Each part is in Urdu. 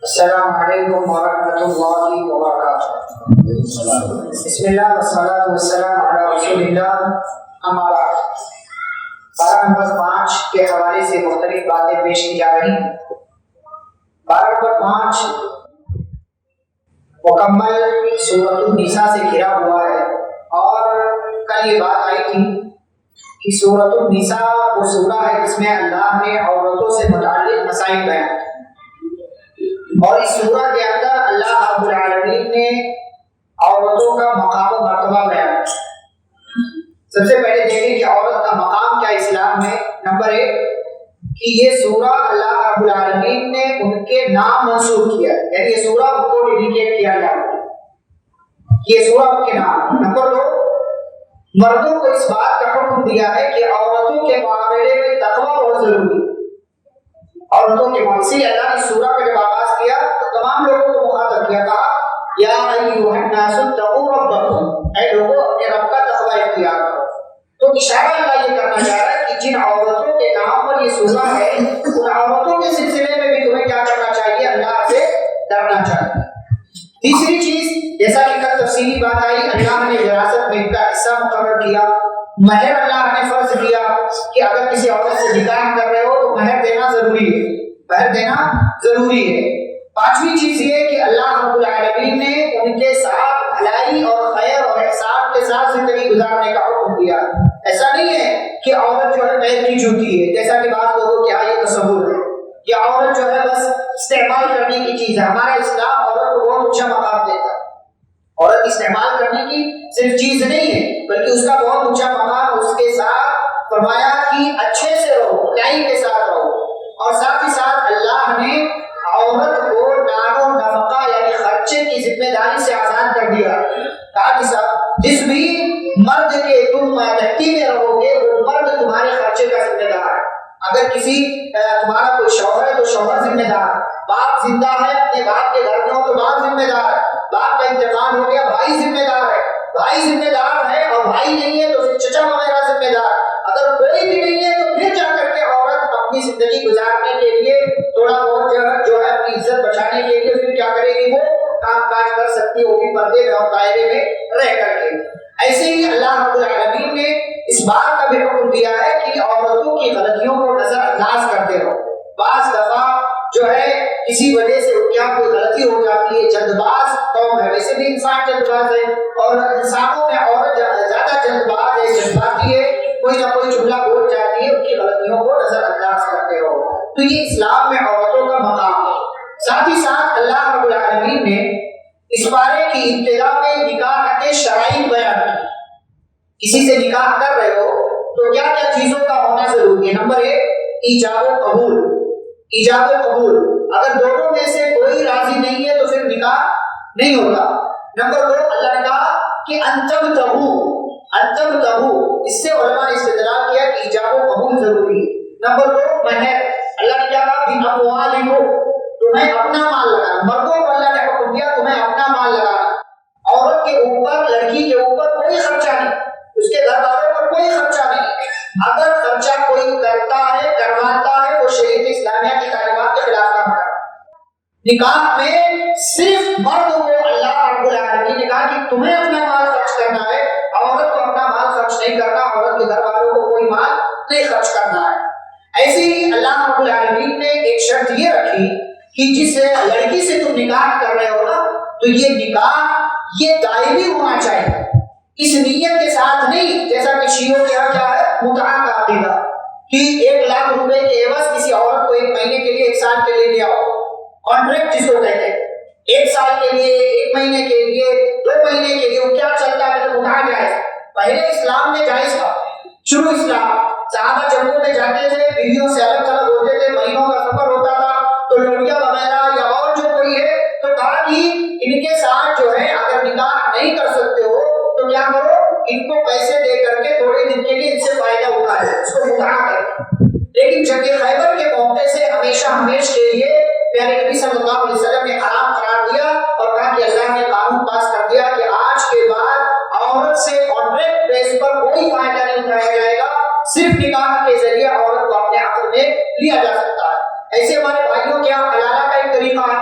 السلام علیکم ورحمۃ اللہ وبرکاتہ۔ بسم اللہ والصلاۃ والسلام علی رسول اللہ، اما بعد۔ پارہ نمبر 5 کے حوالے سے مختلف باتیں پیش کی جا رہی ہیں۔ پارہ نمبر 5 مکمل سورۃ النساء سے گھرا ہوا ہے، اور کل یہ بات آئی تھی کہ سورۃ النساء وہ سورہ ہے جس میں اللہ نے عورتوں سے متعلق مسائل بیان کیے، اور اس سورہ کے اندر اللہ رب العالمین نے عورتوں کا مقام و مرتبہ بیان کیا۔ سب سے پہلے دیکھیں کہ عورت کا مقام کیا اسلام میں۔ نمبر 1 کہ یہ سورہ اللہ رب العالمین نے ان کے نام منسوخ کیا، یعنی یہ سورہ ان کو ڈیڈیکیٹ کیا جاتا ہے، یہ سورہ ان کے نام۔ نمبر 2 مردوں کو اس بات کا حکم دیا ہے کہ عورتوں کے معاملے میں تقوی بہت ضروری ہے۔ عورتوں کے معاملے سے اللہ نے سورہ کا جب آغاز کیا تو تمام لوگوں کو مخاطب کیا، کہا یا ایھا الناس اتقوا ربکم، اے لوگوں اپنے رب کا تقوی اختیار کرو۔ تو اشارہ اللہ یہ کرنا چاہ رہا ہے کہ جن عورتوں کے نام پر یہ سورہ ہے، ان عورتوں کے سلسلے میں بھی تمہیں کیا کرنا چاہیے؟ اللہ سے ڈرنا چاہیے۔ تیسری چیز، جیسا کہ کل تفصیلی بات آئی، اللہ نے وراثت میں ان کا حصہ مقرر کیا۔ مہر اللہ نے فرض کیا کہ اگر کسی عورت سے نکاح کر رہے ہو تو مہر دینا ضروری ہے، مہر دینا ضروری ہے۔ پانچویں چیز یہ کہ اللہ رب العالمین نے ان کے ساتھ بھلائی اور خیر اور احسان کے ساتھ زندگی گزارنے کا حکم دیا۔ ایسا نہیں ہے کہ عورت جو ہے پیر کی جوتی ہے، جیسا کہ بعض لوگوں کے یہ تصور ہے کہ عورت جو ہے بس استعمال کرنے کی چیز ہے۔ ہمارا اسلام عورت کو بہت اونچا مقام دیتا ہے۔ عورت استعمال کرنے کی صرف چیز نہیں ہے بلکہ اس کا بہت اونچا مقام، اس کے ساتھ فرمایا کہ اچھے سے رہو، بھلائی کے ساتھ رہو، اور ساتھ ہی ساتھ اللہ نے عورت کو نان و نفقہ یعنی خرچے کی ذمہ داری سے آزاد کر دیا۔ کہا کہ جس بھی مرد کے تم ماتحتی میں رہو گے وہ مرد تمہارے خرچے کا ذمہ دار ہے۔ اگر کسی تمہارا کوئی شوہر ہے تو شوہر ذمہ دار، باپ زندہ ہے اپنے باپ کے گھر میں ہو تو باپ ذمہ دار ہے، باپ کا انتقال ہو گیا بھائی ذمہ دار ہے، بھائی ذمہ دار ہے، اور بھائی نہیں ہے تو پھر چچا وغیرہ ذمہ دار۔ اگر کوئی بھی نہیں ہے تو پھر جا کر کے عورت اپنی زندگی گزارنے کے لیے تھوڑا بہت جو ہے اپنی عزت بچانے کے لیے پھر کیا کرے گی؟ وہ کام کاج کر سکتی ہے، وہ بھی پردے میں اور دائرے میں رہ کر کے۔ ایسے ہی اللہ رب العالمین نے اس بات کا بھی حکم دیا ہے کہ عورتوں کی غلطیوں کو نظر انداز کرتے رہو۔ بعض دفعہ جو ہے کسی وجہ سے کیا کوئی غلطی ہو جاتی ہے، جلد باز قوم ہے، ویسے بھی انسان جلد باز ہے، اور انسانوں میں عورت زیادہ جلد باز ہے، جذباتی ہے، کوئی نہ کوئی جملہ بول جاتی ہے، ان کی غلطیوں کو نظر انداز کرتے رہو۔ تو یہ اسلام میں عورتوں کا مقام ہے۔ ساتھ ہی ساتھ اللہ رب العالمین نے اس بارے کی ابتدا میں نکاح کے شرائط بیان کی۔ کسی سے نکاح کر رہے ہو تو کیا کیا چیزوں کا ہونا ضروری ہے؟ نمبر 1 ایجاب و قبول، ایجاب و قبول، اگر دونوں میں سے کوئی راضی نہیں ہے تو پھر نکاح نہیں ہوتا۔ نمبر 2 اللہ نے کہا کہ انتم تہو، اس سے علماء نے استدلال کیا کہ ایجاب و قبول ضروری ہے۔ نمبر 2 مہر، اللہ نے کیا کہا بھی اموالکم، تمہیں اپنا مال لگانا، مردوں کو اللہ نے حکم دیا تمہیں اپنا مال لگانا۔ عورت کے اوپر، لڑکی کے اوپر کوئی خرچہ نہیں، اس کے گھر والوں پر کوئی خرچہ نہیں۔ اگر خرچہ کوئی کرتا ہے، کرواتا ہے، وہ شریعت اسلامیہ کی تعلیمات کے خلاف کام کرتا ہے۔ نکاح میں صرف مرد کو اللہ رب العالمین نے کہا کہ تمہیں اپنا مال خرچ کرنا ہے، عورت کو اپنا مال خرچ نہیں کرنا، عورت کے گھر والوں کو کوئی مال نہیں خرچ کرنا ہے۔ ایسے ہی اللہ رب العالمین نے ایک شرط یہ رکھی کہ جس لڑکی سے تم نکاح کر رہے ہو نا تو یہ نکاح یہ دائمی ہونا چاہیے، اس نیت کے ساتھ نہیں جیسا کہ شیعوں کے یہاں کیا ہے متعہ کا عقیدہ کہ 1 لاکھ روپے کے عوض کسی عورت کو 1 مہینے کے لیے 1 سال کے لیے لے آؤ، کانٹریکٹ جس کو کہتے ہیں، 1 سال کے لیے، 1 مہینے کے لیے، 2 مہینے کے لیے، وہ کیا چلتا ہے تو متعہ جائز۔ پہلے اسلام میں جائز تھا، شروع اسلام صحابہ جنگوں میں جاتے تھے، بیویوں سے الگ الگ ہوتے تھے، مہینوں کا سفر ہوتا تھا، تو لڑکیاں وغیرہ یا اور جو کوئی ہے تو کہا کہ ان کے ساتھ جو ہے اگر نکاح نہیں کر سکتے ہو تو کیا کرو، ان کو پیسے دے کر کے تھوڑے دن کے لیے ان سے فائدہ اٹھائے، اس کو متعہ کریں۔ لیکن جنگ خیبر کے موقع سے ہمیشہ کے لیے پیارے نبی صلی اللہ علیہ وسلم نے حرام قرار دیا اور کہا کہ اللہ نے قانون پاس کر دیا کہ آج کے بعد عورت سے کانٹریکٹ بیس پر کوئی فائدہ نہیں اٹھایا جائے گا، صرف نکاح کے ذریعے عورت کو اپنے عقد میں لیا جا سکتا ہے۔ ایسے ہمارے بھائیوں کے یہاں حلالہ کا ایک طریقہ ہے،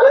2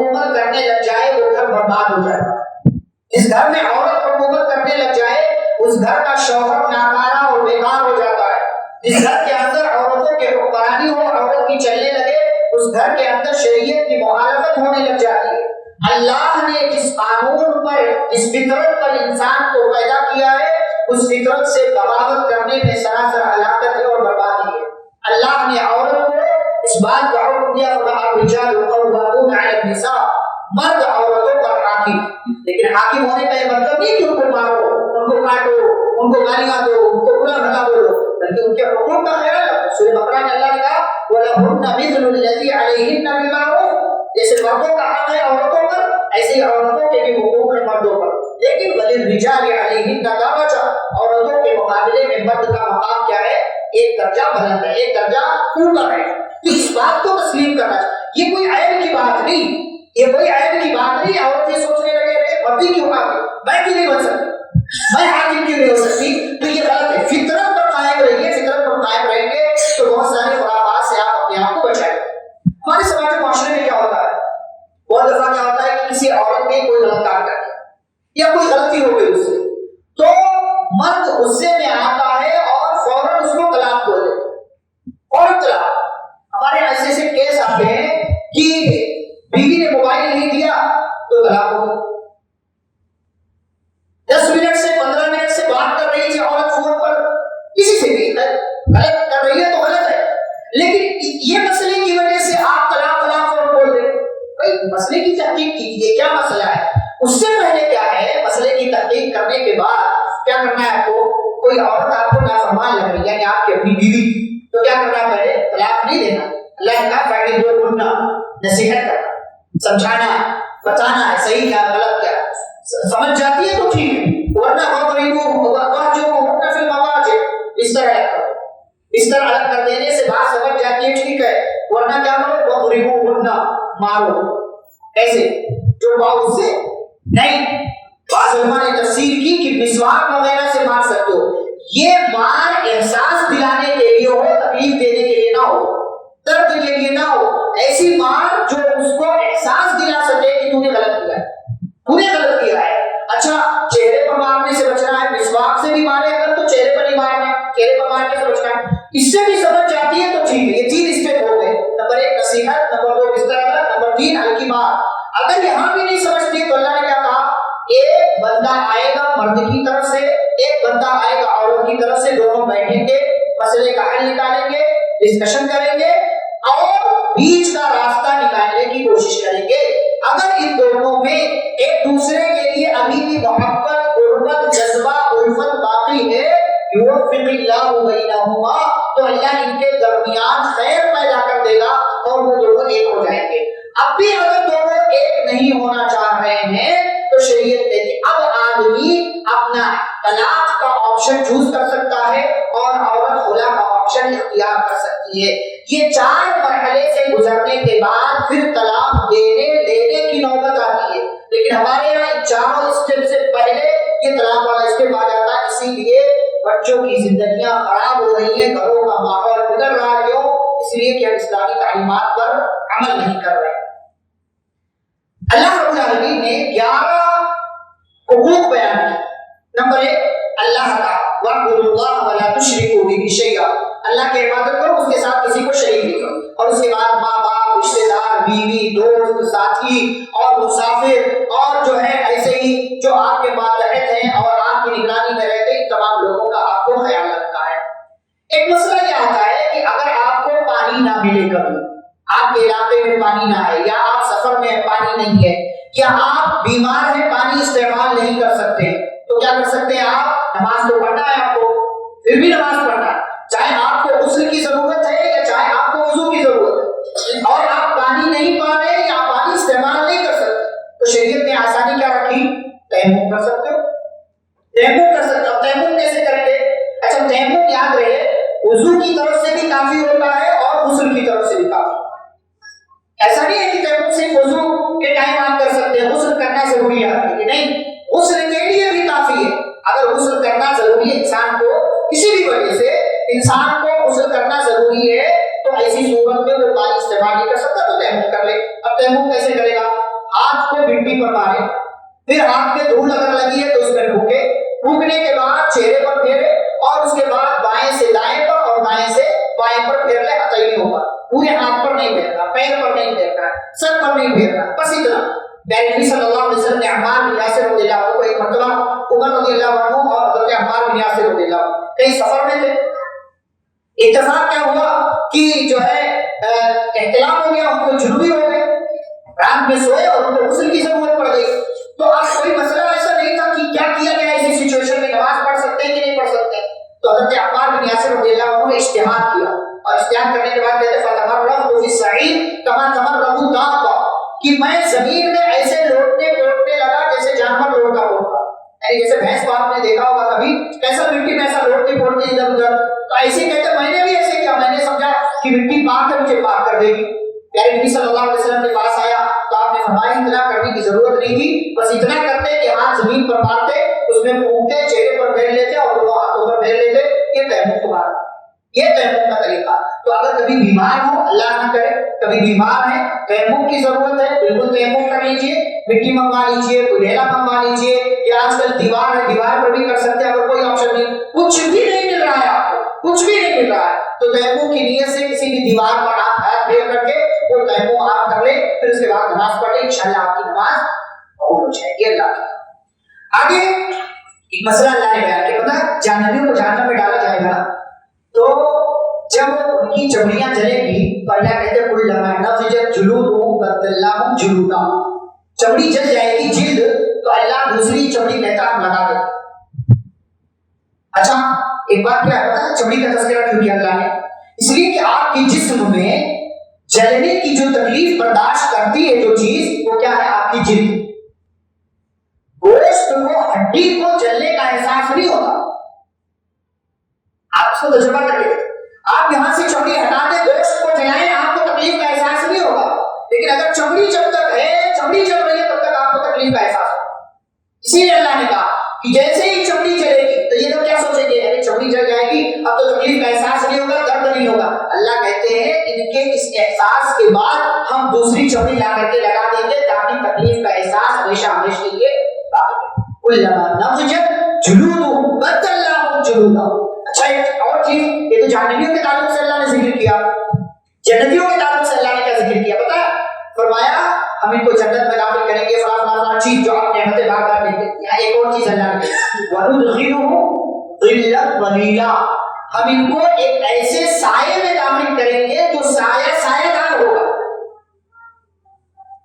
حکومت کرنے لگ جائے وہ گھر برباد ہو جائے. جس گھر میں عورت حکومت کرنے لگ جائے اس گھر کا شوہر ناکارہ اور بیکار ہو جاتا ہے. جس گھر کے اندر عورتوں کی حکمرانی ہو, عورت کی چلنے لگے, اس گھر کے اندر شریعت کی مخالفت ہونے لگ جاتی ہے. اللہ نے جس قانون پر, جس فطرت پر انسان کو پیدا کیا ہے, اس فطرت سے بغاوت کرنے میں سراسر ہلاکت ہے اور بربادی ہے. اللہ نے عورت کو اس بات کا حکم دیا الرجال قوامون علی النساء, مرد عورتوں پر حاکم. لیکن حاکم ہونے کا یہ مطلب نہیں کہ ان کو مارو, ان کو کاٹو, ان کو گالیاں دو, ان کو برا بھلا بولو, بلکہ ان کے حقوق کا خیال رکھو. سورہ بقرہ میں اللہ نے کہا وَلَهُنَّ مِثْلُ الَّذِي عَلَيْهِنَّ بِالْمَعْرُوفِ, جیسے مردوں کا حق ہے عورتوں پر ایسے ہی عورتوں کے بھی حقوق ہیں مردوں پر. لیکن وَلِلرِّجَالِ عَلَيْهِنَّ دَرَجَةٌ, عورتوں کے مقابلے میں مرد کا مقام کیا ہے؟ ایک درجہ بلند ہے, ایک درجہ اوپر ہے. تو اس بات کو تسلیم کرنا چاہیے. یہ کوئی عیب کی بات نہیں, یہ کوئی عیب کی بات نہیں. عورت یہ سوچنے لگے مردی کیوں حاکم, میں کیوں نہیں بن سکتی, میں حاکم کیوں نہیں ہو سکتی, تو یہ غلط ہے. فطرت پر قائم رہیے, فطرت پر قائم رہیں گے تو بہت سارے خرافات سے آپ اپنے آپ کو بچائیں گے. ہمارے سماج معاشرے میں کیا ہوتا ہے, بہت دفعہ کیا ہوتا ہے کہ کسی عورت نے کوئی غلط کام کر دیا یا کوئی غلطی ہو گئی اس سے, تو مرد غصے میں آتا ہے اور فوراً اس کو طلاق بول دیتا ہے, فوراً طلاق. ہمارے ایسے ایسے کیس آتے ہیں کہ بیوی نے موبائل نہیں دیا تو طلاق ہو گئی. 10 منٹ سے 15 منٹ سے بات کر رہی تھی عورت فون پر کسی سے بھی, غلط کر رہی ہے تو غلط ہے, لیکن یہ مسئلے کی وجہ سے آپ طلاق فوراً بول دیں. بھائی مسئلے کی تحقیق کیجیے, کیا مسئلہ ہے, اس سے پہلے کیا ہے, مسئلے کی تحقیق کرنے کے بعد کیا کرنا ہے آپ کو. کوئی عورت آپ کو نافرمان لگ رہی ہے یعنی آپ کی اپنی بیوی, تو کیا کرنا پہلے, طلاق نہیں دینا. اللہ نے کہا فَعِدُوهُنَّ, نصیحت کرنا, سمجھانا, بتانا ہے صحیح کیا غلط کیا, سمجھ جاتی ہے تو ٹھیک ہے, ورنہ وَأَخْرِجُوهُنَّ فِي الْمَضَاجِعِ, بستر الگ کر, بستر الگ کر دینے سے بات سمجھ جاتی ہے ٹھیک ہے, ورنہ کیا کرو وَأَخْرِجُوهُنَّ, مارو. ایسے جو باؤ سے نہیں. بعض علماء نے تفسیر کی کہ مسواک وغیرہ سے مار سکتے ہو. یہ مار احساس دلانے کے لیے ہو, تکلیف دینے کے لیے نہ ہو, درد کے لیے نہ ہو. ایسی مار جو اس کو احساس دلا سکے کہ تو نے غلط کیا ہے, تو نے غلط کیا ہے. اچھا چہرے پر مارنے سے بچنا ہے, مسواک سے بھی مارے اگر تو چہرے پر نہیں مارنا, چہرے پر مارنے سے بچنا ہے. اس سے بھی سمجھ جاتی ہے تو ٹھیک ہے. یہ 3 اسٹیپ ہو گئے. نمبر 1 نصیحت, نمبر 2 بستر الگ, نمبر 3 ہلکی مار. اگر یہاں بھی نہیں سمجھتی تو اللہ نے کیا کہا, ایک بندہ آئے گا مرد کی طرف سے, ایک بندہ آئے گا عورت کی طرف سے, دونوں بیٹھیں گے, مسئلے کا حل نکالیں گے, ڈسکشن کریں گے اور بیچ کا راستہ نکالنے کی کوشش کریں گے. اگر ان دونوں میں ایک دوسرے کے لیے ابھی بھی محبت, قربت, جذبہ, الفت باقی ہے, یوفق اللہ بینہما, تو اللہ ان کے درمیان خیر پیدا کر دے گا اور وہ دونوں ایک ہو جائیں گے. اب بھی اگر دونوں ایک نہیں ہونا چاہ رہے ہیں تو شریعت نے کہ اب آدمی اپنا طلاق کا آپشن چوز کر سکتا ہے اور عورت خلا کا آپشن اختیار کر سکتی ہے. یہ 4 مرحلے سے گزرنے کے بعد پھر طلاق دینے لینے کی نوبت آتی ہے. لیکن ہمارے یہاں ان 4 اسٹیپ سے پہلے یہ طلاق والا اسٹیپ آ جاتا ہے. اسی لیے بچوں کی زندگیاں خراب ہو رہی ہیں, گھروں کا ماحول بگڑ رہا ہے. کیوں؟ اس لیے کہ ہم اسلامی تعلیمات پر عمل نہیں کر رہے. اللہ رب العالمین نے 11 حقوق بیان کیے. نمبر 1 اللہ کا وَاعْبُدُوا اللَّهَ وَلَا تُشْرِكُوا بِهِ شَيْئًا, اللہ کی عبادت کرو, اس کے ساتھ کسی کو شریک نہیں کرو. اور اس کے بعد ماں باپ, رشتے دار, بیوی, دوست, ساتھی اور مسافر اور جو ہے ایسے ہی جو آپ کے ماتحت ہیں اور آپ کی نگرانی میں رہتے ہیں, تمام لوگوں کا آپ کو خیال رکھنا ہے. ایک مسئلہ یہ آتا ہے کہ اگر آپ کو پانی نہ ملے, کبھی آپ کے علاقے میں پانی نہ آئے, یا آپ سفر میں پانی نہیں ہے, یا آپ بیمار ہیں, پانی استعمال نہیں کر سکتے, تو کیا کر سکتے ہیں آپ؟ نماز تو پڑھنا ہے آپ کو, پھر بھی نماز پڑھنا ہے, چاہے آپ کو غسل کی ضرورت ہے یا چاہے آپ کو وضو کی ضرورت ہے, اور آپ پانی نہیں پا رہے یا آپ پانی استعمال نہیں کر سکتے, تو شریعت نے آسانی کیا رکھی؟ تیمم کر سکتے ہو, تیمم کر سکتے ہو. تیمم کیسے کریں گے؟ اچھا تیمم یاد رہے, وضو کی طرف سے بھی کافی ہوتا ہے اور غسل کی طرف سے بھی کافی. ایسا نہیں ہے کہ تیمم صرف وضو کے ٹائم آپ کر سکتے ہیں, غسل کرنا ضروری ہے آپ کے لیے نہیں, غسل کے لیے بھی کافی ہے. اگر غسل کرنا ضروری ہے انسان کو, کسی بھی وجہ سے انسان کو غسل کرنا ضروری ہے, تو ایسی صورت میں وہ پانی استعمال نہیں کر سکتا تو تیمم کر لے. اب تیمم کیسے کرے گا؟ پر مارے، پھر ہاتھ میں دھول اگر لگی ہے تو اس میں پھونکے، پھونکنے کے بعد چہرے پر پھیرے اور اس کے بعد بائیں سے دائیں پر اور دائیں سے بائیں پر پھیر لے، ہتھیلیوں پر، پورے ہاتھ پر نہیں پھیرنا، پیر پر نہیں پھیرنا، سر پر نہیں پھیرنا، بس اتنا۔ پیارے نبی صلی اللہ علیہ وسلم نے عمار بن یاسر رضی اللہ عنہ کو ایک مرتبہ عمر رضی اللہ عنہ اور حضرت عمار بن یاسر رضی اللہ عنہ کئی سفر میں تھے، اتفاق کیا ہوا کہ جو ہے احتلام ہو گیا، ان کو جنوبی ہو گئے، رات میں سوئے اور ان کو غسل کی ضرورت پڑ گئی۔ تو اب کوئی مسئلہ ایسا نہیں تھا کہ کیا کیا جائے، ایسی سچویشن میں نماز پڑھ سکتے ہیں کہ نہیں پڑھ سکتے، تو حضرت عمار بن یاسر رضی اللہ عنہ نے اجتہاد کیا، اور اجتہاد کرنے کے بعد کہتے فتمرغت فی الصعید کما تمرغ الدابہ، کہ میں زمین میں ایسے لوٹنے لگا جیسے جانور لوٹتا پھرتا، یعنی جیسے بھینس کو آپ نے دیکھا ہوگا کبھی کیسا مٹی میں ایسا لوٹتی پھرتی ادھر ادھر، تو ایسے کہتے میں نے بھی ایسے کیا، میں نے سمجھا کہ مٹی پاک ہے مجھے پاک کر دے گی۔ پیارے نبی صلی اللہ علیہ وسلم کے پاس آیا تو آپ نے فرمایا اتنا کرنے کی ضرورت نہیں تھی، بس اتنا کرتے کہ ہاتھ زمین پر مارتے، اس میں پھونکتے، چہرے پر پھیر لیتے اور دونوں ہاتھوں پر پھیر لیتے، یہ تیمم تمہارا، یہ تیمم کا طریقہ۔ تو اگر کبھی بیمار ہو، اللہ نہ کرے کبھی بیمار ہے، تیمم کی ضرورت ہے، بالکل تیمم کر لیجیے، مٹی منگوا لیجیے، کوئی ڈھیلا منگوا لیجیے، یا آج کل دیوار ہے، دیوار پر بھی کر سکتے ہیں، اگر کوئی آپشن نہیں، کچھ بھی نہیں مل رہا ہے آپ کو، کچھ بھی نہیں مل رہا ہے، تو تیمم کی نیت سے کسی بھی دیوار پر آپ ہاتھ پھیر کر کے وہ تیمم آپ کر لیں، پھر اس کے بعد نماز پڑھ لیں، انشاءاللہ آپ کی نماز قبول ہو جائے گی۔ اللہ کی آگے ایک مسئلہ اللہ نے بیان کیا، پتہ ہے جہنمیوں کو جہنم میں ڈالا جائے گا تو جب ان کی چمڑیاں جلے گی تو اللہ کہتے ہیں کلما نضجت جلودہم بدلناہم جلودا، چمڑی جل جائے گی جلد تو اللہ دوسری چمڑی کہتا ہم لگا دیں۔ اچھا ایک بات کیا ہے پتہ ہے چمڑی کا تذکرہ کیوں کیا اللہ نے؟ اس لیے کہ آپ کے جسم میں جلنے کی جو تکلیف برداشت کرتی ہے جو چیز، وہ کیا ہے؟ آپ کی جلد۔ گوشت کو، ہڈی کو جلنے کا احساس نہیں ہوتا، آپ اس کو تجربہ کریں، آپ یہاں سے چمڑی ہٹا دیں، گوشت کو جلائیں، آپ کو تکلیف کا احساس نہیں ہوگا، لیکن اگر چمڑی جب تک ہے، چمڑی جل رہی ہے تب تک آپ کو تکلیف کا احساس ہوگا۔ اسی لیے اللہ نے کہا کہ جیسے ہی چمڑی جلے گی تو یہ تو کیا سوچیں گے، ارے چمڑی جل جائے گی اب تو تکلیف کا احساس نہیں ہوگا، درد نہیں ہوگا۔ اللہ کہتے ہیں ان کے اس احساس کے بعد ہم دوسری چمڑی لا کر کے لگا دیں گے تاکہ تکلیف کا احساس ہمیشہ ہمیشہ کے لیے کلما نضجت جلودہم بدلناہم جلودا۔ اچھا ایک اور چیز، یہ تو جہنمیوں کے تعلق سے اللہ نے ذکر کیا، جنتیوں کے تعلق سے اللہ نے کیا ذکر کیا پتہ ہے؟ فرمایا ہم ان کو جنت میں داخل کریں گے، فلاں فلاں فلاں چیز جو آپ نعمتیں بھاگ کر دیں گے۔ یہاں ایک اور چیز اللہ نے وَنُدْخِلُهُمْ ظِلًّا ظَلِيلًا، ہم ان کو ایک ایسے سائے میں داخل کریں گے جو سایہ سایہ دار ہوگا۔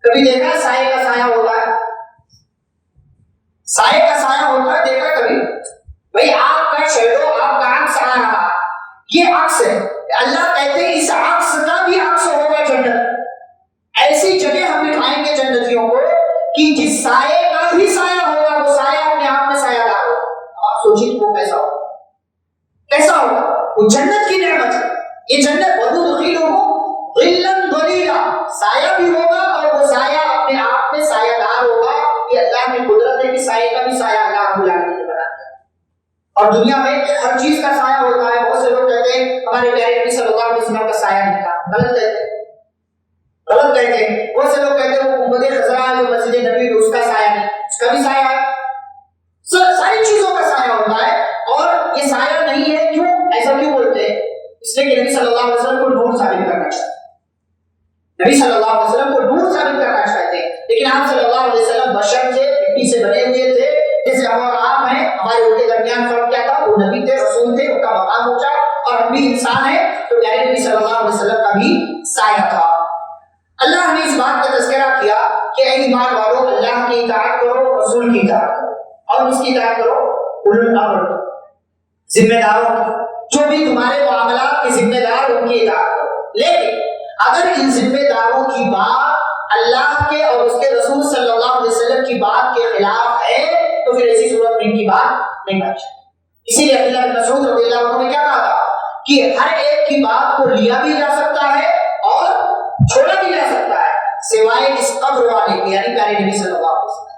کبھی دیکھا سائے کا سایہ ہوتا ہے؟ سائے کا سایہ ہوتا ہے، دیکھا کبھی؟ بھئی آپ کا شیڈو، آپ کا عکس آ رہا، یہ عکس ہے، اللہ کہتے ہیں اس عکس کا بھی عکس ہوگا جنت۔ ایسی جگہ ہم بٹھائیں گے جنتیوں کو کہ جس سائے کا بھی سایہ ہوگا وہ سایہ اپنے آپ میں سایہ دار ہوگا۔ آپ سوچیں وہ کیسا ہوگا، کیسا ہوگا؟ وہ جنت کی نعمت ہے، یہ جنت وَنُدْخِلُهُمْ ظِلًّا ظَلِيلًا، سایہ بھی ہوگا اور وہ سایہ اپنے آپ میں سایہ دار ہوگا۔ یہ اللہ کی قدرت ہے کہ سایہ کا بھی سایہ اللہ رب العالمین نے بنا دیا۔ اور دنیا میں ہر چیز کا سایہ ہوتا ہے، بہت سے لوگ کہتے ہیں ہمارے پیارے نبی صلی اللہ علیہ وسلم کا سایہ نہیں تھا، غلط کہتے ہیں، غلط کہتے ہیں۔ بہت سے لوگ کہتے ہیں وہ گنبد خضرا جو مسجد نبی اس کا سایہ نہیں، اس کا بھی سایہ ہے، ساری چیزوں کا سایہ ہوتا ہے۔ اور یہ سایہ نہیں ہے، کیوں ایسا کیوں بولتے ہیں؟ اس لیے کہ نبی صلی اللہ علیہ وسلم کو نور ثابت کرنا چاہتے ہیں، نبی صلی اللہ علیہ وسلم کو نور ثابت کرنا چاہتے ہیں، لیکن آپ صلی اللہ علیہ وسلم بشر تھے، مٹی سے بنے ہوئے تھے جیسے ہم اور آپ ہیں، ہمارے ان کے درمیان فرق کیا تھا؟ وہ نبی تھے، رسول تھے، ان کا مقام اونچا، اور ہم بھی انسان ہیں، تو پیارے نبی صلی اللہ علیہ وسلم کا بھی سایہ تھا۔ اللہ نے اس بات کا تذکرہ کیا کہ اے ایمان والو اللہ کی اطاعت کرو، رسول کی اطاعت کرو، اور اس کی اطاعت کرو اولو الامر، ذمہ داروں کی، جو بھی تمہارے معاملات کے ذمہ دار ان کی اطاعت کرو۔ لیکن اگر ان ذمہ داروں کی بات اللہ کے اور اس کے رسول صلی اللہ علیہ وسلم کی بات کے خلاف ہے تو پھر ایسی صورت میں ان کی بات نہیں مانی جائے۔ اسی لیے عبداللہ بن مسعود رضی اللہ عنہ نے کیا کہا تھا کہ ہر ایک کی بات کو لیا بھی جا سکتا ہے اور چھوڑا بھی جا سکتا ہے سوائے اس قبر والے کی، یعنی پیارے نبی صلی اللہ علیہ وسلم۔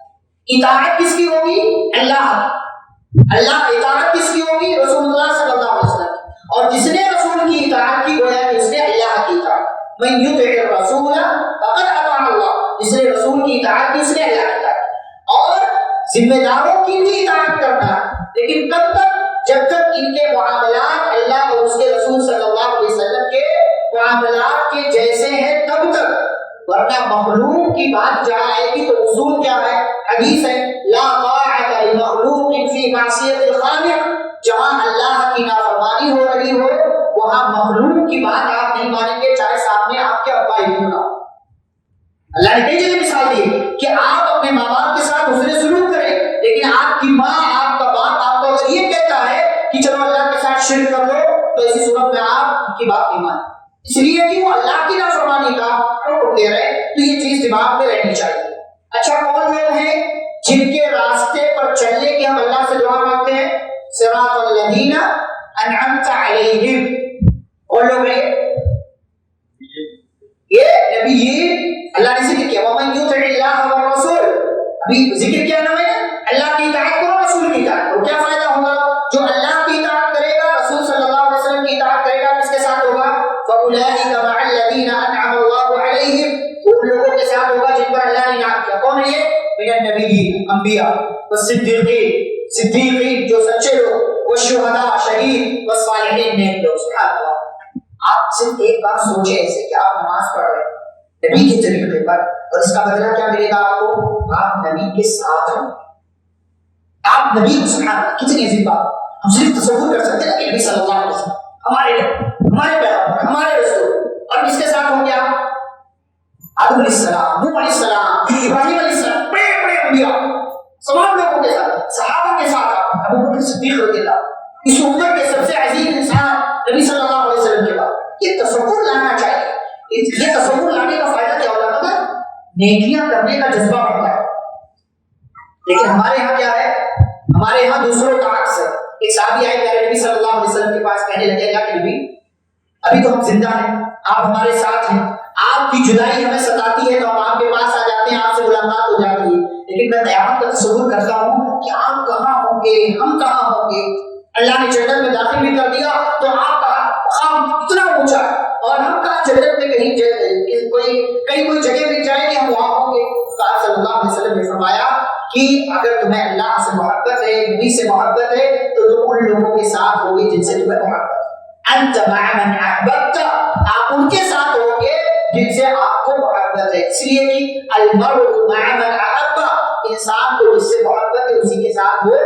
اطاعت کس کی ہوگی؟ اللہ کی۔ اللہ اطاعت کس کی ہوگی؟ رسول اللہ صلی اللہ علیہ وسلم کی۔ اور جس نے رسول کی اطاعت کی گویا کہ اس نے اللہ کی اطاعت، من یطع الرسول فقد اطاع اللہ، جس نے رسول کی اطاعت کی اس نے اللہ کی اطاعت کی، اور ذمہ داروں کی بھی اطاعت کرنا، لیکن کب تک؟ جب تک ان کے معاملات اللہ اور اس کے رسول صلی اللہ علیہ وسلم کے معاملات کے جیسے ہیں تب تک، ورنہ مخلوق کی بات جہاں آئے گی تو اصول کیا ہے؟ حدیث ہے لا طاعت لمخلوق فی معصیت الخالق، جہاں اللہ کی نافرمانی ہو رہی ہو وہاں مخلوق کی بات آپ نہیں مانیں گے، چاہے سامنے آپ کے ابا ہی ہوگا۔ اللہ نے کئی جگہ مثال دی کہ آپ اپنے ماں باپ کے ساتھ حسن سلوک کریں، لیکن آپ کی ماں، آپ کا باپ آپ کو اگر یہ کہتا ہے کہ چلو اللہ کے ساتھ شرک کر لو تو ایسی صورت میں آپ کی بات نہیں مانیں، اس لیے کہ وہ اللہ کی نافرمانی کا حکم دے رہے ہیں، تو یہ چیز دماغ میں رہنی چاہیے۔ اچھا کون لوگ ہیں جن کے راستے پر چلنے کی ہم اللہ سے دعا مانگتے ہیں؟ صراط الذین انعمت علیہم، وہ لوگ ہیں یہ نبیین، اللہ نے ذکر کیا وَمَن يُطِعِ اللَّهَ وَالرَّسُولَ، ابھی ذکر کیا نام ہے؟ اللہ کی اطاعت کرو، رسول کی اطاعت کرو۔ کیا فائدہ ہوگا؟ جو اللہ کی اطاعت کرے گا، رسول صلی اللہ علیہ وسلم کی اطاعت کرے گا، کس کے ساتھ ہوگا؟ فَأُولَٰئِكَ مَعَ الَّذِينَ أَنْعَمَ اللَّهُ عَلَيْهِمْ، ان لوگوں کے ساتھ ہوگا جن پر اللہ نے انعام کیا۔ کون ہے یہ؟ من النبیین، انبیاء، والصدیقین، صدیقین جو سچے لوگ، والشہداء شہید، والصالحین نیک لوگ۔ سبحان اللہ۔ آپ صرف ایک بار سوچیں ایسے کہ آپ نماز پڑھ رہے ہیں نبی کے طریقے پر، اور اس کا بدلہ کیا ملے گا آپ کو؟ آپ نبی کے ساتھ ہوں، آپ نبی، سبحان اللہ، کتنی عظیم بات۔ ہم صرف تصور کر سکتے ہیں کہ نبی صلی اللہ علیہ وسلم ہمارے ہمارے پیغمبر، ہمارے رسول، اور کس کے ساتھ ہوں گے آپ؟ آدم علیہ السلام، نوح علیہ السلام، ابراہیم علیہ السلام، بڑے بڑے انبیاء، تمام لوگوں کے ساتھ، صحابہ کے ساتھ، آپ ابو بکر صدیق رضی اللہ، اس امت کے سب سے عظیم انسان نبی صلی اللہ علیہ وسلم کے بعد، یہ تصور لانا چاہیے۔ یہ تصور لانے کا فائدہ کیا ہوتا ہے؟ نیکیاں کرنے کا جذبہ بڑھتا ہے۔ لیکن ہمارے ہاں کیا ہے؟ ہمارے ہاں دوسروں کا عکس ہے۔ ایک صحابی آئے پیارے نبی صلی اللہ علیہ وسلم کے پاس، کہنے لگے اللہ کے نبی ابھی تو ہم زندہ ہیں، آپ ہمارے ساتھ ہیں، آپ کی جدائی ہمیں ستاتی ہے تو ہم آپ کے پاس آ جاتے ہیں، آپ سے ملاقات ہو جاتی ہے، لیکن میں قیامت کا تصور کرتا ہوں کہ آپ کہاں ہوں گے، ہم کہاں ہوں گے۔ اللہ نے جنت میں داخل بھی کر دیا تو آپ کا مقام اتنا اونچا ہے، اور ہم کہاں جنت میں کہیں کوئی جگہ بھی جائیں گے ہم وہاں ہوں گے۔ آپ صلی اللہ علیہ وسلم نے فرمایا کہ اگر تمہیں اللہ سے محبت ہے، نبی سے محبت ہے، تو تم ان لوگوں کے ساتھ ہوگے جن سے تمہیں محبت ہے۔ انت مع من احببت، آپ ان کے ساتھ ہوں گے جن سے آپ کو محبت ہے، اس لیے کہ المرء مع من احب، انسان کو جس سے محبت ہے اسی کے ساتھ وہ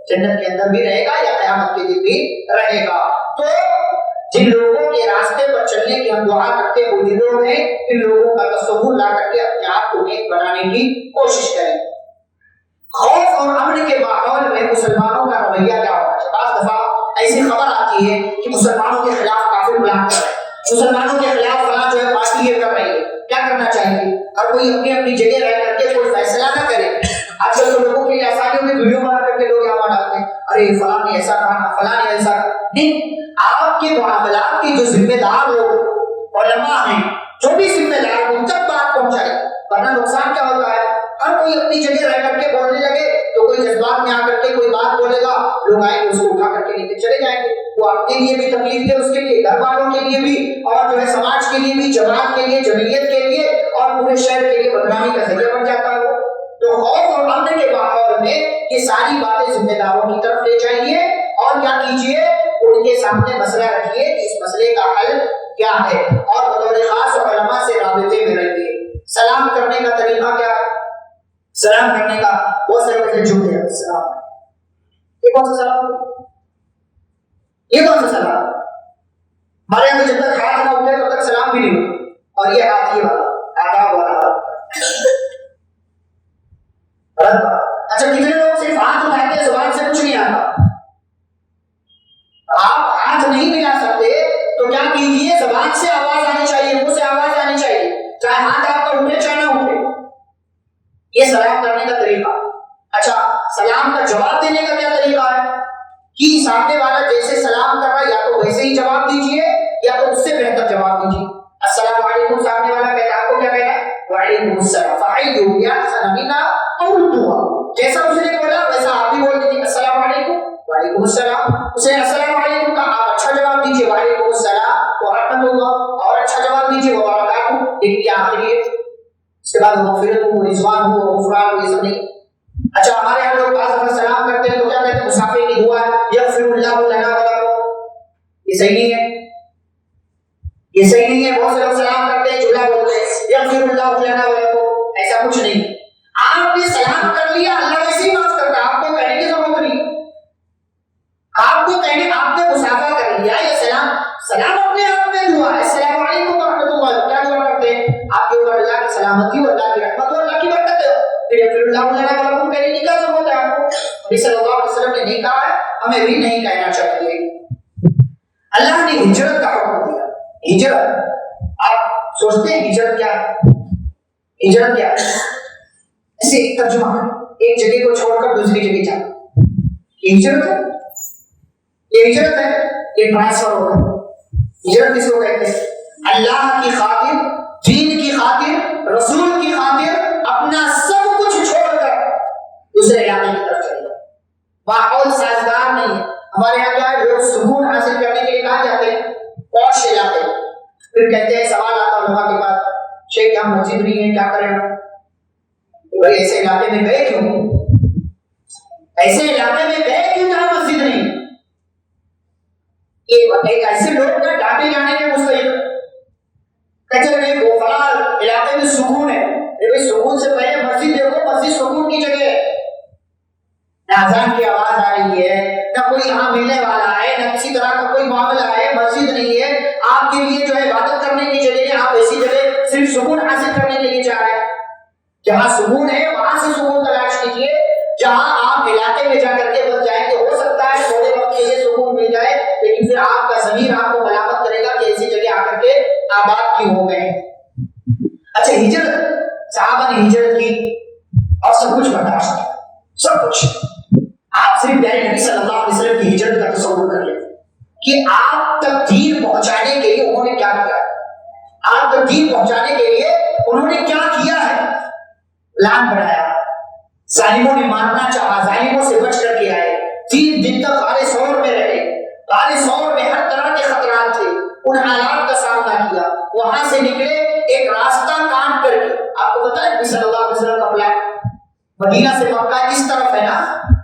جنت کے اندر بھی رہے گا یا قیامت کے دن بھی رہے گا۔ تو جن لوگوں کے راستے پر چلنے کی ہم دعا کرتے ہیں وہ یہ لوگ ہیں، ان لوگوں کا تصور لا کر کے اپنے آپ کو نیک بنانے کی کوشش کریں۔ خوف اور امن کے ماحول میں مسلمانوں کا رویہ کیا ہونا چاہیے؟ بعض دفعہ ایسی خبر آتی ہے کہ مسلمانوں کے خلاف کافر پلان کر رہے ہیں، مسلمانوں کے خلاف فلاں جو ہے پارٹی یہ کر رہی ہے، کیا کرنا چاہیے؟ ہر کوئی اپنی اپنی جگہ رہ کر کے کوئی فیصلہ نہ کرے۔ آج کل تو لوگوں کے لیے آسانیوں میں ویڈیو بنا کر کے لوگ یہاں ڈالتے ہیں، ارے فلاں نے ایسا کہا، فلاں نے ایسا کہا۔ نہیں، آپ کے معاملات کے جو ذمہ دار لوگ علماء ہیں، جو بھی ذمہ دار ان تک بات پہنچائے، ورنہ نقصان کیا ہوتا ہے؟ ہر کوئی اپنی جگہ رہ کر کے بولنے لگے تو کوئی جذبات میں آ کر کے کوئی بات بولے گا، لوگ آئیں گے اس کو اٹھا کر کے نیچے چلے جائیں گے، وہ آپ کے لیے بھی تکلیف ہے، اس کے لیے گھر والوں کے لیے بھی، اور جو ہے سماج کے لیے بھی، جماعت کے لیے، جمعیت کے لیے، اور پورے شہر کے لیے بدنامی کا ذریعہ بن جاتا ہے۔ تو خوف اور امن کے ماحول میں یہ ساری باتیں ذمہ داروں کی طرف لے جائیے، اور کیا کیجیے؟ ان کے سامنے مسئلہ رکھیے کہ اس مسئلے کا حل کیا ہے، اور بطور خاص علماء سے رابطے میں رہیے۔ سلام کرنے کا طریقہ کیا ہے؟ سلام کرنے کا وہ سر پہ جھک گیا، سلام، یہ کون سا سلام؟ یہ کون سا سلام؟ ہمارے یہاں جب تک ہاتھ نہ اٹھے تب تک سلام بھی نہیں ہوتا، اور یہ ہاتھ ہی والا آداب والا۔ اچھا کتنے لوگ صرف ہاتھ اٹھاتے ہیں، زبان سے کچھ نہیں آتا؟ آپ ہاتھ نہیں ملا سکتے تو کیا کیجیے؟ زبان سے آواز آنی چاہیے، منہ سے آواز آنی چاہیے، چاہے ہاتھ آپ کا اٹھے چاہے نہ اٹھے۔ یہ سلام کرنے کا طریقہ۔ اچھا سلام کا جواب دینے کا کیا طریقہ ہے؟ کہ سامنے والا جیسے سلام کر رہا ہے یا تو ویسے ہی جواب دیجیے، یا تو اس سے بہتر جواب دیجیے۔ السلام علیکم، سامنے والا کہتا ہے، آپ کو کیا کہنا ہے؟ وعلیکم السلام، فحیوا بأحسن مما قلتم، جیسا اس نے بولا ویسا آپ بھی بول دیجیے، السلام علیکم، وعلیکم السلام۔ اسے السلام علیکم کا آپ اچھا جواب دیجیے، وعلیکم السلام ورحمۃ اللہ، اور اچھا جواب دیجیے وبرکاتہ، لیکن یہ آخری ہے۔ اس کے بعد مغفرت ہو، رضوان ہو، غفران ہو، یہ سب نہیں. اچھا ہمارے یہاں لوگ بعض دفعہ سلام کرتے ہیں تو کیا کہتے ہیں؟ مسافر کی دعا ہے یغفر اللہ لنا ولکم. یہ صحیح نہیں ہے، یہ صحیح نہیں ہے. بہت سے لوگ سلام کرتے ہیں جھولا بولتے ہیں یغفر اللہ لنا ولکم. ایسا کچھ نہیں. آپ نے سلام کر لیا، اللہ ویسے ہی معاف کرتا ہے، آپ کو کہنے کی ضرورت نہیں. آپ کو کہنے، آپ نے مسافہ کر لیا، یہ سلام اپنے آپ میں دعا ہے. السلام علیکم ورحمۃ اللہ، کیا دعا کرتے ہیں؟ آپ کے اوپر اللہ کی سلامتی ہو، اللہ کی رحمت ہو، اللہ کی برکت ہو. پھر یغفر اللہ لنا ولکم کہنے کی کیا ضرورت ہے آپ کو؟ نبی صلی اللہ علیہ وسلم نے نہیں کہا ہے، ہمیں بھی نہیں کہنا چاہیے. اللہ نے ہجرت کا حکم دیا. ہجرت، آپ سوچتے ہیں ہجرت کیا ہے؟ ہجرت کیا ہے؟ ایسے ایک ترجمہ ہے، ایک جگہ کو چھوڑ کر دوسری جگہ جانا، یہ ہجرت ہے. یہ ہجرت ہے، یہ ٹرانسفر ہوگا. ہجرت کس کو کہتے ہیں؟ اللہ کی خاطر، دین کی خاطر، رسول کی خاطر اپنا سب کچھ چھوڑ کر دوسرے علاقے کی طرف چلے جاؤ. ماحول سازگار نہیں ہے. ہمارے یہاں کیا ہے، لوگ سکون حاصل کرنے کے لیے کہاں جاتے ہیں؟ پوش علاقے. پھر کہتے ہیں، سوال آتا علماء کے پاس، شیخ یہاں مسجد نہیں ہے، کیا کریں؟ بھائی ایسے علاقے میں گئے کیوں؟ ایسے علاقے میں گئے کیوں جہاں مسجد نہیں؟ ایک ایسے لوگ کا ڈانٹے جانے کے مستحق کہتے ہیں وہ فلاں علاقے میں سکون ہے. بھائی سکون سے پہلے مسجد دیکھو، مسجد سکون کی جگہ ہے. نہ اذان کی آواز آ رہی ہے، نہ کوئی یہاں ملنے والا ہے، نہ کسی طرح کا کوئی معاملہ ہے. مسجد نہیں ہے آپ کے لیے جو ہے عبادت کرنے کی جگہ ہے. آپ ایسی جگہ صرف سکون حاصل کرنے کے لیے جا رہے ہیں. جہاں سکون ہے وہاں سے سکون تلاش کیجیے. جہاں آپ علاقے میں جا کر کے بس جائیں گے، ہو سکتا ہے تھوڑے وقت کے لیے سکون مل جائے، لیکن پھر آپ کا ضمیر آپ کو ملامت کرے گا کہ ایسی جگہ آ کر کے آباد کیوں ہو گئے. اچھا ہجرت، صحابہ نے ہجرت کی اور سب کچھ برداشت کیا، سب کچھ. آپ صرف پیارے نبی صلی اللہ علیہ وسلم کی ہجرت کا تصور کر لیں کہ آپ تک دین پہنچانے کے لیے انہوں نے کیا کیا. آپ تک دین پہنچانے کے لیے انہوں نے کیا کیا ہے؟ پلان بنایا، ظالموں نے مارنا چاہا، ظالموں سے بچ کر کے آئے. 3 دن تک غار ثور میں رہے. غار ثور میں ہر طرح کے خطرات تھے، ان حالات کا سامنا کیا. وہاں سے نکلے ایک راستہ کاٹ کر کے. آپ کو پتا ہے نبی صلی اللہ علیہ وسلم کا پلان، مدینہ سے مکہ اس طرف ہے نا،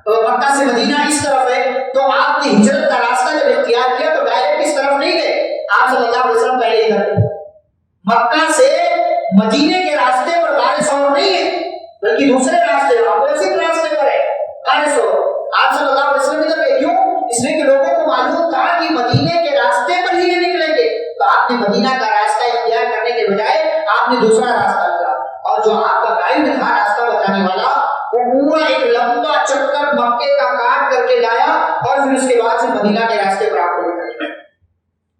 تو مکہ سے مدینہ اس طرف ہے، تو آپ نے ہجرت کا راستہ جب اختیار کیا تو ڈائریکٹ اس طرف نہیں گئے. آپ صلی اللہ علیہ وسلم پہلے ادھر مکہ سے مدینے کے راستے پر غار ثور نہیں ہے، بلکہ دوسرے راستے اپوزٹ راستے پر ہے غار ثور. آپ صلی اللہ علیہ وسلم ادھر گئے، کیوں؟ اس لیے کہ لوگوں کو معلوم تھا کہ مدینے کے راستے پر ہی نکلیں گے، تو آپ نے مدینہ کا راستہ اختیار کرنے کے بجائے آپ نے دوسرا راستہ لیا. اور جو آپ کا گائیڈ تھا راستہ بتانے والا، وہ پورا ایک لمبا چکر مکے کا کاٹ کر کے لایا اور پھر اس کے بعد سے مدینہ کے راستے پر آپ کو لے کر گیا.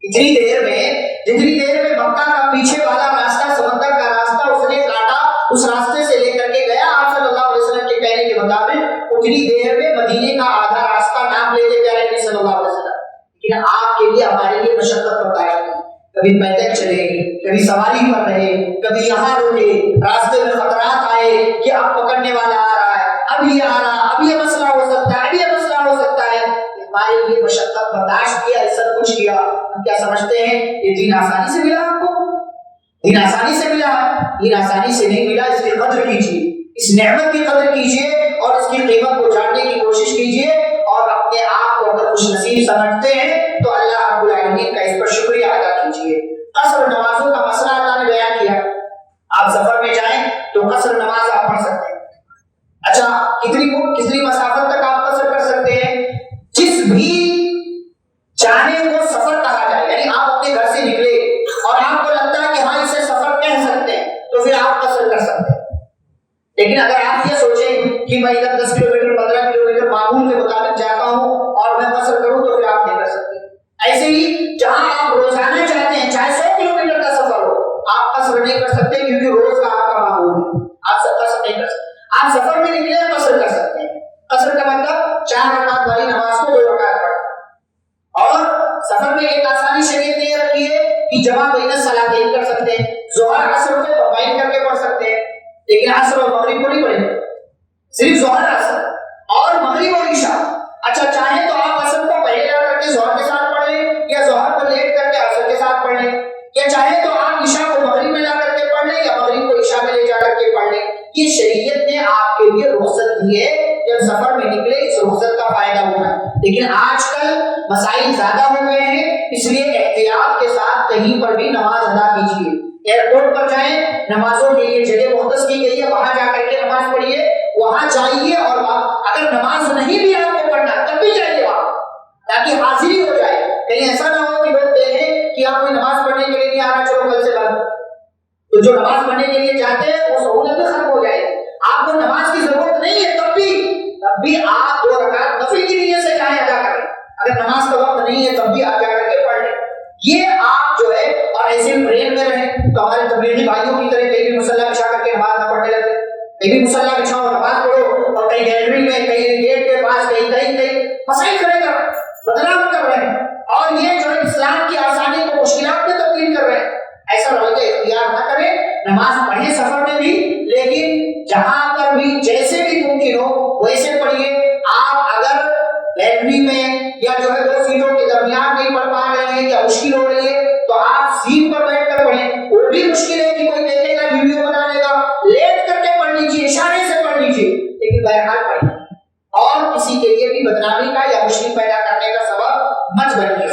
جتنی دیر میں مکہ کا پیچھے والا راستہ، سمندر کا راستہ اس نے کاٹا، اس راستے سے لے کر کے گیا آپ صلی اللہ علیہ وسلم کے کہنے کے مطابق، اتنی دیر میں مدینے کا آدھا راستہ ناپ لیتے جا رہے صلی اللہ علیہ وسلم. لیکن آپ کے لیے ہمارے لیے مشقت برداشت کی. کبھی پیدل چلے، کبھی سواری پر رہے، کبھی یہاں رکے، راستے میں خطرات آئے کہ اب پکڑنے والا آ رہا ہے، اب یہ آ رہا، اب یہ مسئلہ ہو سکتا ہے، اب یہ مسئلہ ہو سکتا ہے. ہمارے لیے مشقت برداشت کیا، سب کچھ کیا. ہم کیا سمجھتے ہیں یہ دین آسانی سے ملا؟ آپ کو دین آسانی سے ملا؟ دین آسانی سے نہیں ملا. اس کی قدر کیجیے، اس نعمت کی قدر کیجیے اور اس کی قیمت کو جاننے کی کوشش کیجیے. اور اپنے آپ کو اگر خوش نصیب سمجھتے ہیں تو اللہ رب العالمین کا اس پر شکریہ ادا کیجیے. قصر نمازوں کا مسئلہ اللہ نے بیان کیا. آپ سفر میں جائیں تو قصر نماز آپ پڑھ سکتے ہیں. اچھا کتنی مسافت تک آپ قصر کر سکتے ہیں؟ جس بھی جانے کو سفر کہا جائے، یعنی آپ اپنے گھر سے نکلے اور آپ کو لگتا ہے کہ ہاں اسے سفر کہہ سکتے ہیں تو پھر آپ قصر کر سکتے ہیں. لیکن اگر آپ یہ سوچیں کہ میں ادھر 10 کلومیٹر 15 کلومیٹر معمول کے مطابق جاتا ہوں اور میں قصر کروں تو پھر آپ نہیں کر سکتے. ایسے ہی جہاں آپ روزانہ چاہتے ہیں چاہے 100 کلومیٹر کا سفر ہو، آپ قصر نہیں کر سکتے کیونکہ روز کا آپ کا معمول ہے. آپ قصر نہیں کر سکتے. آپ سفر میں نکلے اور قصر کر سکتے ہیں. قصر کا مطلب 4 رکعت والی نماز کو 2 رکعت پڑھنا. اور سفر میں ایک آسانی شریعت نے رکھی ہے کہ جمع بین الصلاتین کر سکتے ہیں. ظہر عصر کو کمبائن کر کے پڑھ سکتے ہیں، لیکن عصر اور مغرب کو نہیں پڑھیں گے، صرف ظہر عصر اور مغرب اور عشاء. اچھا چاہیں تو آپ عصر کو پہلے لا کر کے ظہر کے ساتھ پڑھ لیں، یا ظہر کو لیٹ کر کے عصر کے ساتھ پڑھ لیں، یا چاہیں تو آپ عشاء کو مغرب میں لا کر کے پڑھ لیں یا مغرب کو عشاء میں لے جا کر کے لیکن آج کل مسائل زیادہ ہو گئے ہیں، اس لیے احتیاط کے ساتھ کہیں پر بھی نماز ادا کیجیے۔ ایئرپورٹ پر جائیں، نمازوں کے لیے جگہ مختص کی گئی ہے، وہاں جا کر کے نماز پڑھیے، وہاں جائیے، اور اگر نماز نہیں بھی آپ کو پڑھنا تب بھی جائیے وہاں، تاکہ حاضری ہو جائے۔ کہیں ایسا نہ ہو کہ لوگ دیکھیں کہ آپ کوئی نماز پڑھنے کے لیے نہیں آ رہا، چلو کل سے بند۔ تو جو نماز پڑھنے کے لیے جاتے ہیں وہ سہولت بھی ختم ہو جائے۔ آپ کو نماز کی ضرورت نہیں ہے تب بھی آپ 2 رکعت نفل کی نیت سے چاہے ادا کریں، اگر نماز کا وقت نہیں ہے تب بھی آپ جا کر کے پڑھ لیں۔ یہ آپ جو ہے، اور ایسے ٹرین میں رہیں تو ہمارے تبلیغی بھائیوں کی طرح کہیں بھی مصلی بچھا کر کے نماز نہ پڑھنے لگے، کہیں بھی مصلی بچھاؤ نماز پڑھو، اور کہیں گیلری میں، کہیں گیٹ کے پاس، کہیں مسائل کھڑے کر رہے ہیں، بدنام کر رہے ہیں، اور یہ جو ہے اسلام کی آسانی کو مشکلات میں تبدیل کر رہے ہیں۔ ایسا رویہ اختیار نہ کریں، نماز پڑھیں سفر میں بھی، لیکن جہاں پر بھی جیسے بھی ممکن ہو ویسے پڑھیے۔ آپ اگر گیلری میں یا جو ہے 2 سیٹوں کے درمیان نہیں پڑھ پا رہے ہیں یا مشکل ہو رہی ہے تو آپ سیٹ پر بیٹھ کر پڑھیں، وہ بھی مشکل ہے کہ کوئی دیکھے گا، ویڈیو بنا لے گا، لیٹ کر کے پڑھ لیجیے، اشارے سے پڑھ لیجیے، لیکن بہرحال پڑھیے، اور کسی کے لیے بھی بدنامی کا یا مشکل پیدا کرنے کا سبب مت بنیے۔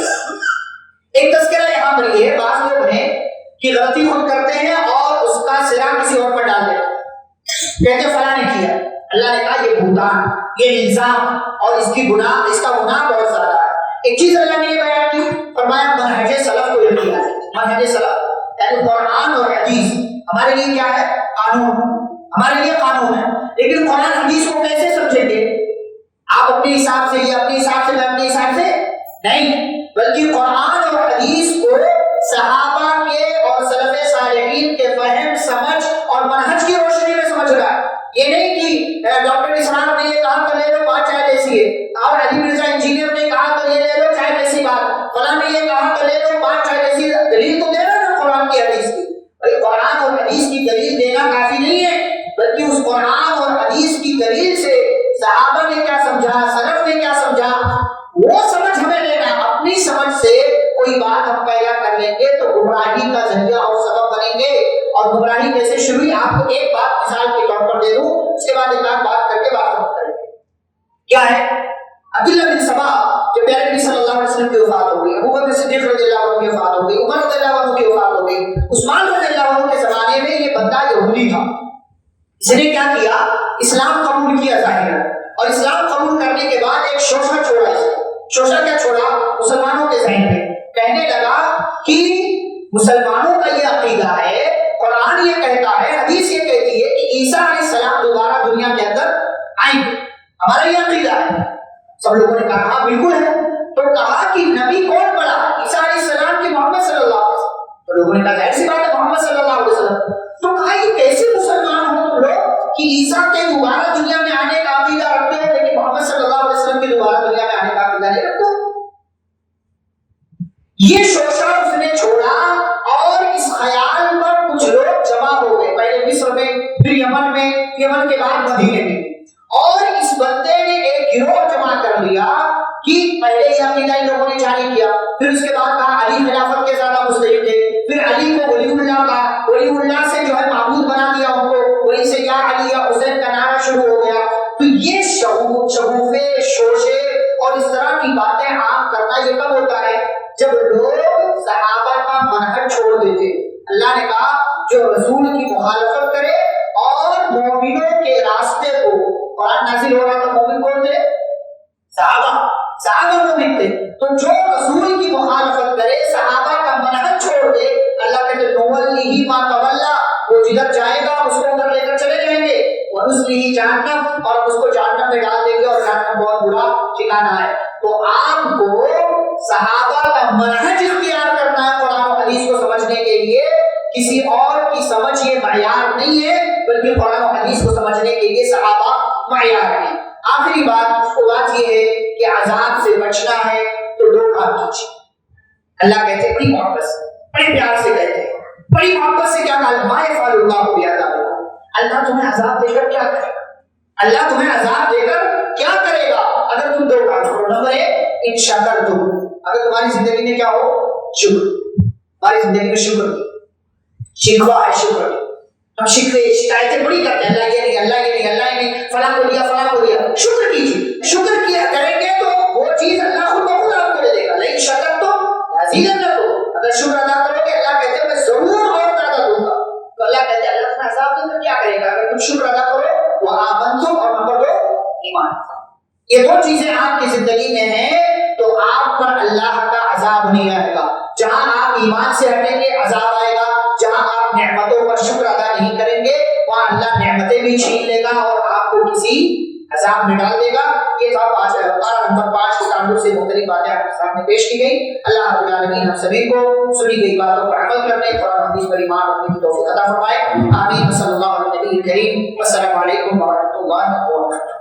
ایک تذکرہ یہاں پر یہ ہے، بعض لوگ ہیں کہ غلطی خود کرتے ہیں اور اس کا سرا کسی اور پر ڈال دیتے ہیں، کہتے ہیں فلاں نے کیا۔ اللہ نے کہا یہ بہتان، یہ الزام اور اس کا گناہ بہت زیادہ ہے۔ ایک چیز اللہ نے یہ بیان کی، فرمایا منہج سلف کو یہ کیا ہے، منہج سلف یعنی قرآن اور حدیث ہمارے لیے کیا ہے؟ قانون، ہمارے لیے قانون ہے، لیکن قرآن حدیث کو کیسے سمجھیں گے؟ آپ اپنے حساب سے، یہ اپنے حساب سے، میں اپنے حساب سے نہیں، بلکہ قرآن اور حدیث کو صحابہ کے اور سلف صالحین کے فہم، سمجھ اور منہج کی روشنی میں سمجھ رہا ہے۔ یہ نہیں کہ ڈاکٹر اسلام نے یہ کہا تو لے لو، بات چاہے جیسی ہے، اور علی مرزا انجینئر نے کہا تو یہ لے لو چاہے جیسی بات، فلاں نے یہ کہا تو لے لو، بات چاہے جیسی، دلیل تو دے رہا ہے نا قرآن کی حدیث کی۔ بھائی قرآن اور حدیث کی دلیل دینا کافی نہیں ہے، بلکہ اس قرآن اور حدیث کی دلیل سے صحابہ نے کیا سمجھا، سلف نے کیا سمجھا، وہ سمجھ ہمیں لینا ہے۔ اپنی سمجھ سے کوئی بات ہم پیدا کر لیں گے تو گمراہی کا ذریعہ اور سبب بنیں گے، اور گمراہی کیسے شروع ہوئی؟ آپ کو ایک بات مثال کے طور پر دے دوں، اس کے بعد ایک بات کر کے بات ختم کریں گے۔ کیا ہے؟ عبداللہ بن سبا جو پیارے نبی صلی اللہ علیہ وسلم کی وفات ہو گئی، ابو بکر صدیق رضی اللہ عنہ کی وفات ہو گئی، عمر رضی اللہ عنہ کی وفات ہو گئی، عثمان رضی اللہ عنہ کے زمانے میں یہ بندہ یہودی تھا۔ اس نے کیا کیا؟ اسلام قبول کیا ظاہرا، اور اسلام قبول کرنے کے بعد ایک شوشہ چھوڑا۔ شوشہ کیا چھوڑا؟ مسلمانوں کے ذہن میں کہنے لگا کہ مسلمانوں کا یہ عقیدہ ہے، قرآن یہ کہتا ہے، حدیث یہ کہتی ہے کہ عیسیٰ علیہ السلام دوبارہ دنیا کے اندر آئیں گے، ہمارا یہ عقیدہ ہے۔ سب لوگوں نے کہا ہاں بالکل ہے، تو کہا کہ نبی کون پڑا؟ عیسیٰ علیہ السلام کی محمد صلی اللہ علیہ وسلم۔ تو لوگوں نے کہا ظاہر سی بات ہے محمد صلی اللہ علیہ وسلم۔ تو کہا یہ کیسے مسلمان ہو تم لوگ کہ عیسیٰ کے دوبارہ دنیا میں آنے کا عقیدہ رکھتے ہو لیکن محمد صلی اللہ علیہ وسلم کی دوبارہ دنیا میں آنے کا عقیدہ نہیں رکھتے؟ یہ شوشہ اس نے چھوڑا، اور اس خیال پر کچھ لوگ جمع ہو گئے، پہلے مصر میں، پھر یمن میں، یمن کے بعد مدینے میں، اور اس بندے نے ایک گروہ جمع کر لیا کہ پہلے یہ عقیدہ ان لوگوں نے جاری کیا، پھر اس کے بعد کہا علی خلافت کے زیادہ مستحق تھے، پھر علی کو ولی اللہ کہا، ولی اللہ سے جو ہے معبود بنا دیا ان کو، ولی سے یا علی یا حسین کا نعرہ شروع ہو گیا۔ تو یہ شگوفے، شوشے اور اس طرح کی باتیں عام کرنا یہ کب ہوتا ہے؟ جب لوگ صحابہ کا منہج چھوڑ دیتے۔ اللہ نے کہا جو رسول کی مخالفت کرے اور مومنوں کے راستے کو، قرآن نازل ہو رہا تھا، مومن کون تھے؟ صحابہ مومن تھے۔ تو جو رسول کی مخالفت کرے، صحابہ کا منہج چھوڑ دے، اللہ کہتے نولیہ ما تولا، وہ جدھر جائے گا اس کو ادھر لے کر چلے جائیں گے، ونصلہ جہنم، اور اس کو جہنم میں ڈال دیں گے، اور جہنم بہت برا ٹھکانہ ہے۔ تو آپ کو صحابہ کا منہج اختیار کرنا ہے قرآن و حدیث کو سمجھنے کے لیے، کسی اور کی سمجھ یہ معیار نہیں ہے، بلکہ قرآن و حدیث کو سمجھنے کے لیے صحابہ معیار ہے۔ آخری بات یہ ہے کہ عذاب سے بچنا ہے تو 2 کام کیجیے۔ اللہ کہتے ہیں بڑی محبت سے، بڑے پیار سے کہتے ہیں، بڑی محبت سے کیا کہا؟ ما یفعل اللہ بعذابکم، اللہ تمہیں عذاب دے کر کیا کرے گا؟ اللہ تمہیں عذاب دے کر کیا کرے گا اگر تم 2 کام کرو؟ نمبر 1 ان شکرتم، اگر تمہاری زندگی میں کیا ہو؟ شکر، ہماری زندگی میں شکر کی شکوہ ہے، شکر ہم شکوے شکایتیں بڑی کرتے ہیں، اللہ یہ نہیں، اللہ یہ نہیں، اللہ یہ نہیں، فلاں کو دیا، فلاں کو دیا۔ شکر کیجیے، شکر کیا کریں گے تو وہ چیز اللہ خود بخود آپ کو دے دے گا. لیکن شکرتم لازیدنکم، اگر شکر ادا کرو گے اللہ کہتے ہیں میں ضرور اور زیادہ دوں گا. تو اللہ کہتے ہیں اللہ تمہیں عذاب دے تو کیا کرے گا؟ اگر تم شکر ادا کرو وہ آمنتم، اور نمبر 2 ایمان. یہ دو چیزیں آپ کی زندگی میں ہیں تو آپ پر اللہ کا عذاب نہیں آئے گا. جہاں آپ ایمان سے ہٹیں گے عذاب آئے گا، جہاں آپ نعمتوں پر شکر ادا نہیں کریں گے وہاں اللہ نعمتیں بھی چھین لے گا اور آپ کو کسی عذاب میں ڈال دے گا. یہ تھا 5 نمبر 5 کے تعلق سے مختلف باتیں آپ کے سامنے پیش کی گئی. اللہ رب العالمین ہم سبھی کو سنی گئی باتوں پر عمل کرنے، قرآن حدیث پر ایمان رکھنے کی توفیق عطا فرمائے. آمین. صلی اللہ علیہ وسلم. السلام علیکم ورحمۃ اللہ وبرکاتہ.